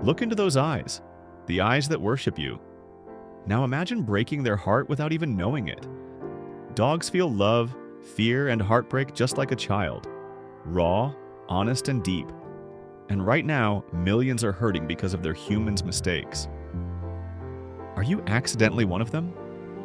Look into those eyes, the eyes that worship you. Now imagine breaking their heart without even knowing it. Dogs feel love, fear, and heartbreak just like a child. Raw, honest, and deep. And right now, millions are hurting because of their humans' mistakes. Are you accidentally one of them?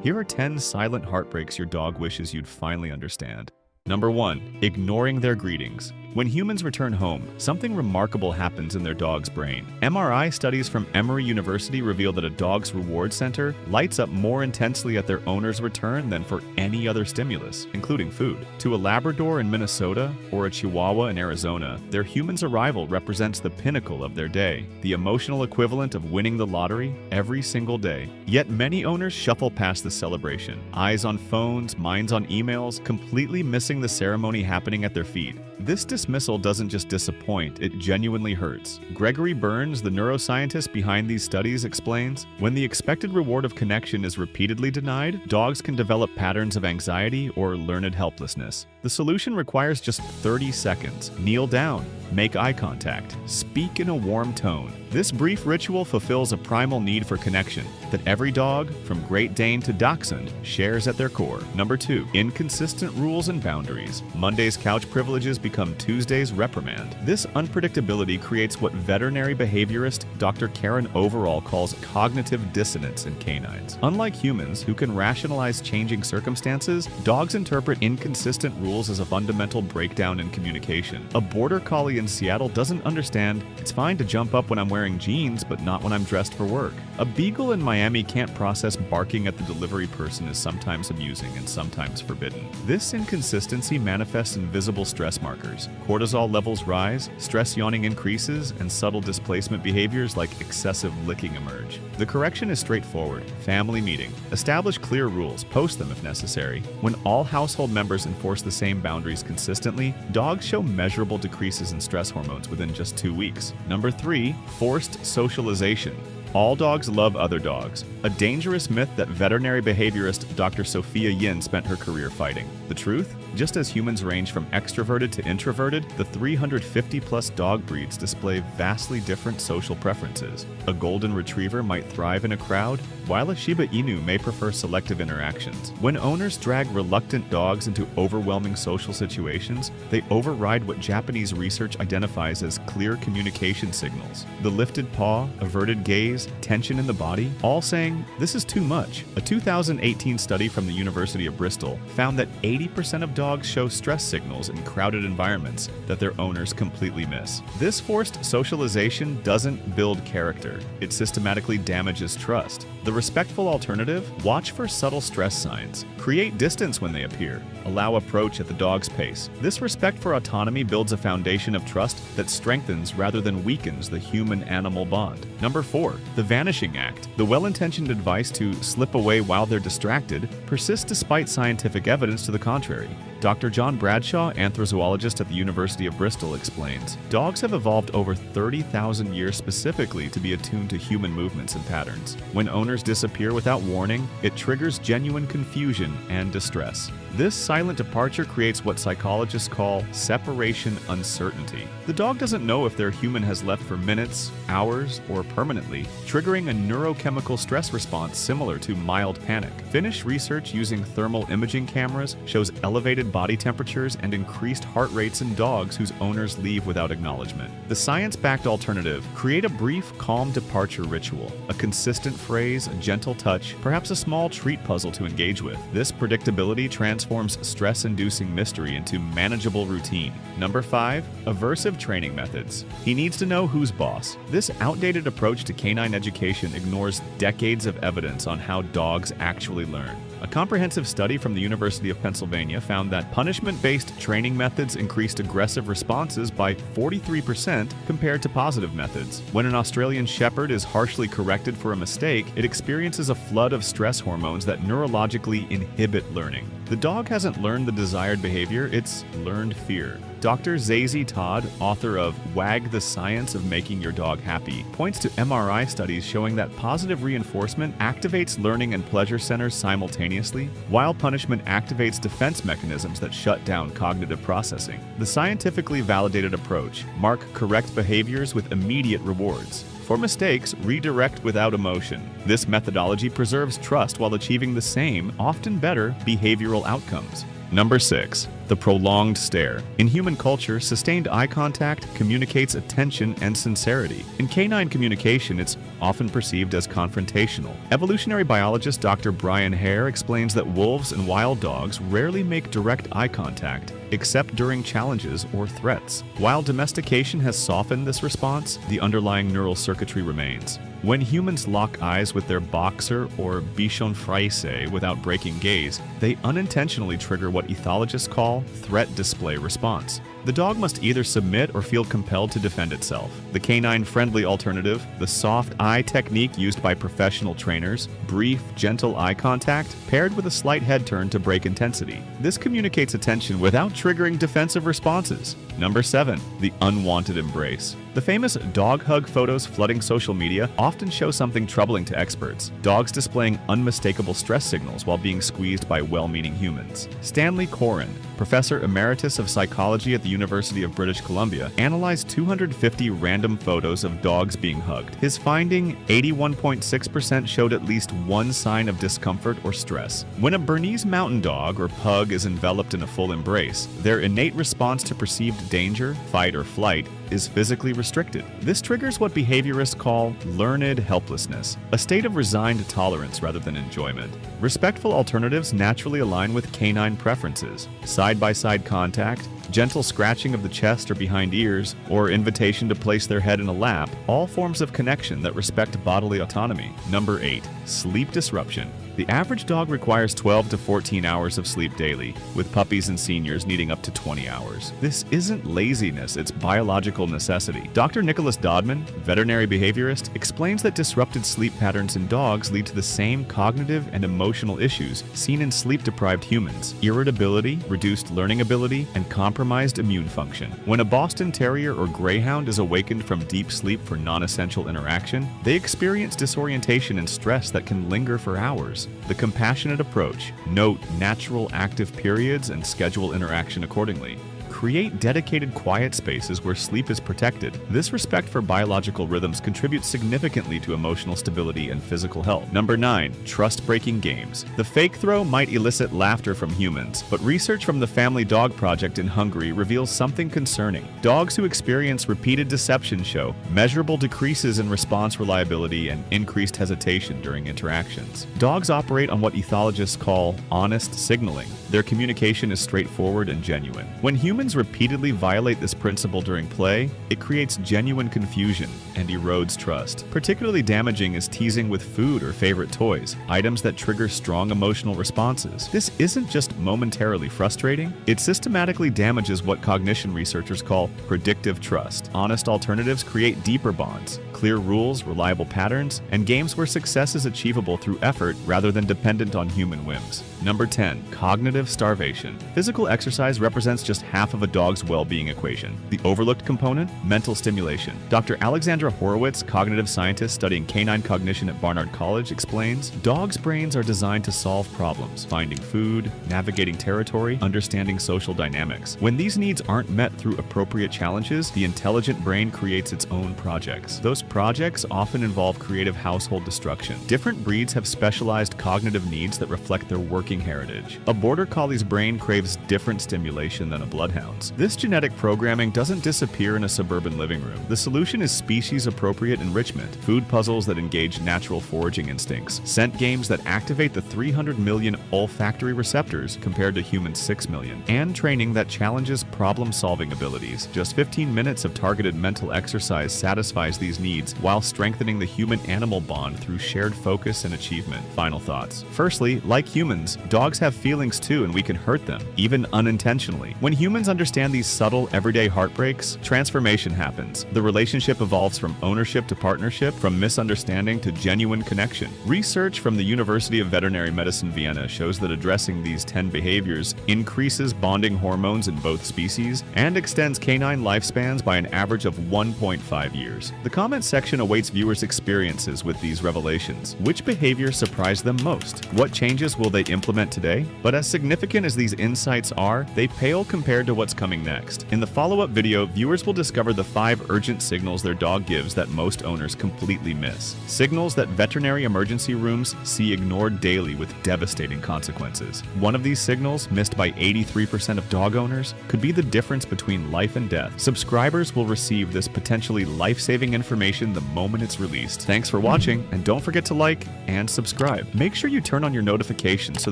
Here are 10 silent heartbreaks your dog wishes you'd finally understand. Number 1. Ignoring their greetings. When humans return home, something remarkable happens in their dog's brain. MRI studies from Emory University reveal that a dog's reward center lights up more intensely at their owner's return than for any other stimulus, including food. To a Labrador in Minnesota or a Chihuahua in Arizona, their human's arrival represents the pinnacle of their day, the emotional equivalent of winning the lottery every single day. Yet many owners shuffle past the celebration, eyes on phones, minds on emails, completely missing the ceremony happening at their feet. This dismissal doesn't just disappoint, it genuinely hurts. Gregory Burns, the neuroscientist behind these studies, explains, when the expected reward of connection is repeatedly denied, dogs can develop patterns of anxiety or learned helplessness. The solution requires just 30 seconds. Kneel down, make eye contact, speak in a warm tone. This brief ritual fulfills a primal need for connection that every dog, from Great Dane to Dachshund, shares at their core. Number 2. Inconsistent rules and boundaries. Monday's couch privileges become Tuesday's reprimand. This unpredictability creates what veterinary behaviorist Dr. Karen Overall calls cognitive dissonance in canines. Unlike humans, who can rationalize changing circumstances, dogs interpret inconsistent rules as a fundamental breakdown in communication. A border collie in Seattle doesn't understand it's fine to jump up when I'm wearing jeans, but not when I'm dressed for work. A beagle in Miami can't process barking at the delivery person as sometimes amusing and sometimes forbidden. This inconsistency manifests in visible stress markers. Cortisol levels rise, stress yawning increases, and subtle displacement behaviors like excessive licking emerge. The correction is straightforward. Family meeting. Establish clear rules, post them if necessary. When all household members enforce the same boundaries consistently, dogs show measurable decreases in stress hormones within just 2 weeks. Number 3. Forced socialization. All dogs love other dogs, a dangerous myth that veterinary behaviorist Dr. Sophia Yin spent her career fighting. The truth? Just as humans range from extroverted to introverted, the 350-plus dog breeds display vastly different social preferences. A golden retriever might thrive in a crowd, while a Shiba Inu may prefer selective interactions. When owners drag reluctant dogs into overwhelming social situations, they override what Japanese research identifies as clear communication signals. The lifted paw, averted gaze, tension in the body, all saying, "This is too much." A 2018 study from the University of Bristol found that 80% of dogs show stress signals in crowded environments that their owners completely miss. This forced socialization doesn't build character. It systematically damages trust. The respectful alternative? Watch for subtle stress signs. Create distance when they appear. Allow approach at the dog's pace. This respect for autonomy builds a foundation of trust that strengthens rather than weakens the human-animal bond. Number 4. The Vanishing Act. The well-intentioned advice to slip away while they're distracted persists despite scientific evidence to the contrary. Dr. John Bradshaw, anthrozoologist at the University of Bristol, explains, dogs have evolved over 30,000 years specifically to be attuned to human movements and patterns. When owners disappear without warning, it triggers genuine confusion and distress. This silent departure creates what psychologists call separation uncertainty. The dog doesn't know if their human has left for minutes, hours, or permanently, triggering a neurochemical stress response similar to mild panic. Finnish research using thermal imaging cameras shows elevated body temperatures and increased heart rates in dogs whose owners leave without acknowledgement. The science-backed alternative: create a brief, calm departure ritual, a consistent phrase, a gentle touch, perhaps a small treat puzzle to engage with. This predictability transforms stress-inducing mystery into manageable routine. Number 5. Aversive training methods. He needs to know who's boss. This outdated approach to canine education ignores decades of evidence on how dogs actually learn. A comprehensive study from the University of Pennsylvania found that punishment-based training methods increased aggressive responses by 43% compared to positive methods. When an Australian Shepherd is harshly corrected for a mistake, it experiences a flood of stress hormones that neurologically inhibit learning. The dog hasn't learned the desired behavior, it's learned fear. Dr. Zazie Todd, author of Wag the Science of Making Your Dog Happy, points to MRI studies showing that positive reinforcement activates learning and pleasure centers simultaneously, while punishment activates defense mechanisms that shut down cognitive processing. The scientifically validated approach: mark correct behaviors with immediate rewards. For mistakes, redirect without emotion. This methodology preserves trust while achieving the same, often better, behavioral outcomes. Number 6. The prolonged stare. In human culture, sustained eye contact communicates attention and sincerity. In canine communication, it's often perceived as confrontational. Evolutionary biologist Dr. Brian Hare explains that wolves and wild dogs rarely make direct eye contact, except during challenges or threats. While domestication has softened this response, the underlying neural circuitry remains. When humans lock eyes with their boxer or bichon frise without breaking gaze, they unintentionally trigger what ethologists call threat display response. The dog must either submit or feel compelled to defend itself. The canine-friendly alternative, the soft eye technique used by professional trainers, brief, gentle eye contact, paired with a slight head turn to break intensity. This communicates attention without triggering defensive responses. Number 7. The unwanted embrace. The famous dog hug photos flooding social media often show something troubling to experts: dogs displaying unmistakable stress signals while being squeezed by well-meaning humans. Stanley Coren, professor emeritus of psychology at the University of British Columbia, analyzed 250 random photos of dogs being hugged. His finding, 81.6% showed at least one sign of discomfort or stress. When a Bernese mountain dog or pug is enveloped in a full embrace, their innate response to perceived danger, fight or flight, is physically restricted. This triggers what behaviorists call learned helplessness, a state of resigned tolerance rather than enjoyment. Respectful alternatives naturally align with canine preferences. Side-by-side contact, gentle scratching of the chest or behind ears, or invitation to place their head in a lap, all forms of connection that respect bodily autonomy. Number 8. Sleep disruption. The average dog requires 12 to 14 hours of sleep daily, with puppies and seniors needing up to 20 hours. This isn't laziness, it's biological necessity. Dr. Nicholas Dodman, veterinary behaviorist, explains that disrupted sleep patterns in dogs lead to the same cognitive and emotional issues seen in sleep-deprived humans: irritability, reduced learning ability, and compromised immune function. When a Boston Terrier or Greyhound is awakened from deep sleep for non-essential interaction, they experience disorientation and stress that can linger for hours. The compassionate approach: note natural active periods and schedule interaction accordingly. Create dedicated quiet spaces where sleep is protected. This respect for biological rhythms contributes significantly to emotional stability and physical health. Number 9. Trust-breaking games. The fake throw might elicit laughter from humans, but research from the Family Dog Project in Hungary reveals something concerning. Dogs who experience repeated deception show measurable decreases in response reliability and increased hesitation during interactions. Dogs operate on what ethologists call honest signaling. Their communication is straightforward and genuine. When humans repeatedly violate this principle during play, it creates genuine confusion and erodes trust. Particularly damaging is teasing with food or favorite toys, items that trigger strong emotional responses. This isn't just momentarily frustrating, it systematically damages what cognition researchers call predictive trust. Honest alternatives create deeper bonds, clear rules, reliable patterns, and games where success is achievable through effort rather than dependent on human whims. Number 10. Cognitive starvation. Physical exercise represents just half of a dog's well-being equation. The overlooked component? Mental stimulation. Dr. Alexandra Horowitz, cognitive scientist studying canine cognition at Barnard College, explains, dogs' brains are designed to solve problems, finding food, navigating territory, understanding social dynamics. When these needs aren't met through appropriate challenges, the intelligent brain creates its own projects. Those projects often involve creative household destruction. Different breeds have specialized cognitive needs that reflect their working heritage. A border collie's brain craves different stimulation than a bloodhound's. This genetic programming doesn't disappear in a suburban living room. The solution is species-appropriate enrichment, food puzzles that engage natural foraging instincts, scent games that activate the 300 million olfactory receptors compared to human 6 million, and training that challenges problem-solving abilities. Just 15 minutes of targeted mental exercise satisfies these needs while strengthening the human-animal bond through shared focus and achievement. Final thoughts. Firstly, like humans, dogs have feelings too, and we can hurt them, even unintentionally. When humans understand these subtle, everyday heartbreaks, transformation happens. The relationship evolves from ownership to partnership, from misunderstanding to genuine connection. Research from the University of Veterinary Medicine Vienna shows that addressing these 10 behaviors increases bonding hormones in both species and extends canine lifespans by an average of 1.5 years. The comments section awaits viewers' experiences with these revelations. Which behavior surprised them most? What changes will they implement today? But as significant as these insights are, they pale compared to what what's coming next. In the follow-up video, viewers will discover the 5 urgent signals their dog gives that most owners completely miss. Signals that veterinary emergency rooms see ignored daily with devastating consequences. One of these signals, missed by 83% of dog owners, could be the difference between life and death. Subscribers will receive this potentially life-saving information the moment it's released. Thanks for watching, and don't forget to like and subscribe. Make sure you turn on your notifications so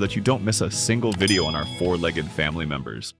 that you don't miss a single video on our 4-legged family members.